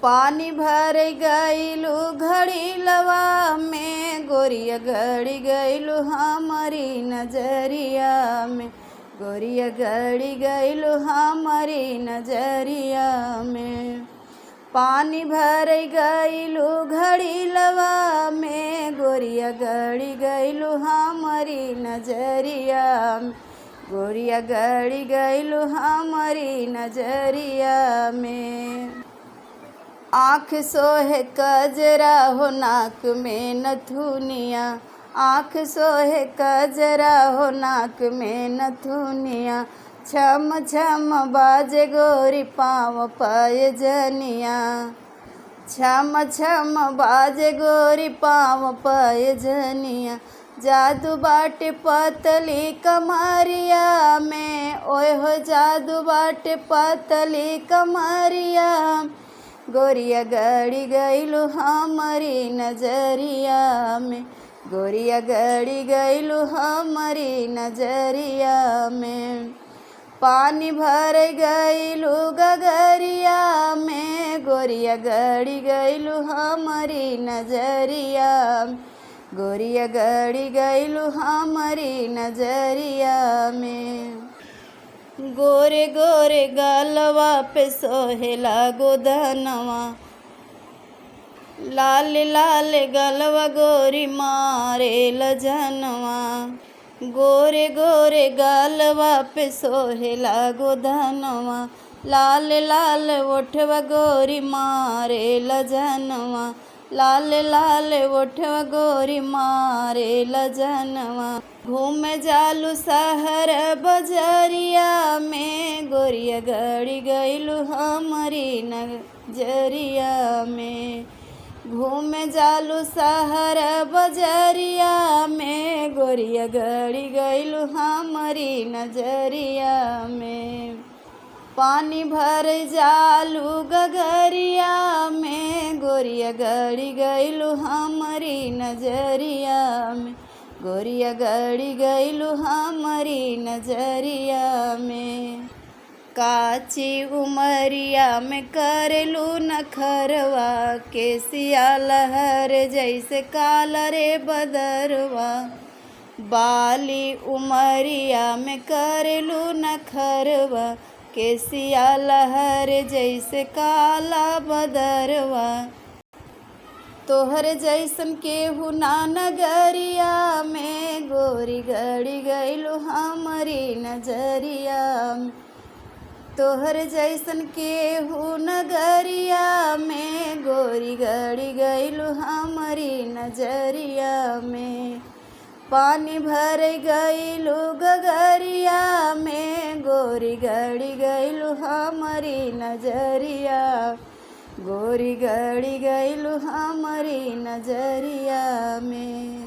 पानी भर गईलू घड़ी लवा में, गोरिया गड़ी गईलू हमारी नजरिया में, गोरिया गड़ी गईलू हमारी नजरिया में। पानी भर गईलू घड़ी लवा में, गोरिया गड़ी गईलू हमारी नजरिया में, गोरिया गड़ी गईलू हमारी नजरिया में। आँख सोहे कजरा हो नाक में नथुनिया, आँख सोहे कजरा हो नाक में नथुनिया, छम छम बाजे गोरी पाँव पैजनिया, छम छम बाजे गोरी पाँव पैजनिया। जादू बाटे पतली कमरिया में, ओए हो जादू बाटे पतली कमरिया, गोरिया गड़ी गईलू हमारी नजरिया में, गोरिया गड़ी गईलू हमारी नजरिया में। पानी भर गईलू गगरिया में, गोरिया गड़ी गईलू हमारी नजरिया में, गोरिया गड़ी गईलू हमारी नजरिया में। गोरे गोरे गालवा पे सोहेला गोदनवा, लाल लाल गलवा गोरी मारे लजनवा, गोरे गोरे गालवा पे सोहेला गोदनवा, लाल लाल ओठवा गोरी मारे लजनवा, लाल लाल ओठवा गोरी मारे लजनवा। घूमे जालू शहर बजरिया में, गोरिया गड़ी गईलू हमारी नजरिया में, घूमे जालू शहर बजरिया में, गोरिया गड़ी गईलू हमारी नजरिया में। पानी भर जालू गगरिया में, गोरिया गड़ी गईलू हमारी नजरिया में, गोरिया गड़ी गईलू हमारी नजरिया में। काची उमरिया में करलू नखरवा, केसिया लहर जैसे काला रे बदरवा, बाली उमरिया में करलू नखरवा, केसिया लहर जैसे काला बदरवा। तोहर जैसन केहू ना नगरिया में, गोरी गड़ी गईलू हमारी नजरिया में, तोहर जैसन केहू नगरिया में, गोरी गड़ी गईलू हमारी नजरिया में। पानी भर गईलू गगरिया में, गोरी गड़ी गईलू हमारी नजरिया, गोरी गड़ी गईलू हमारी नजरिया में।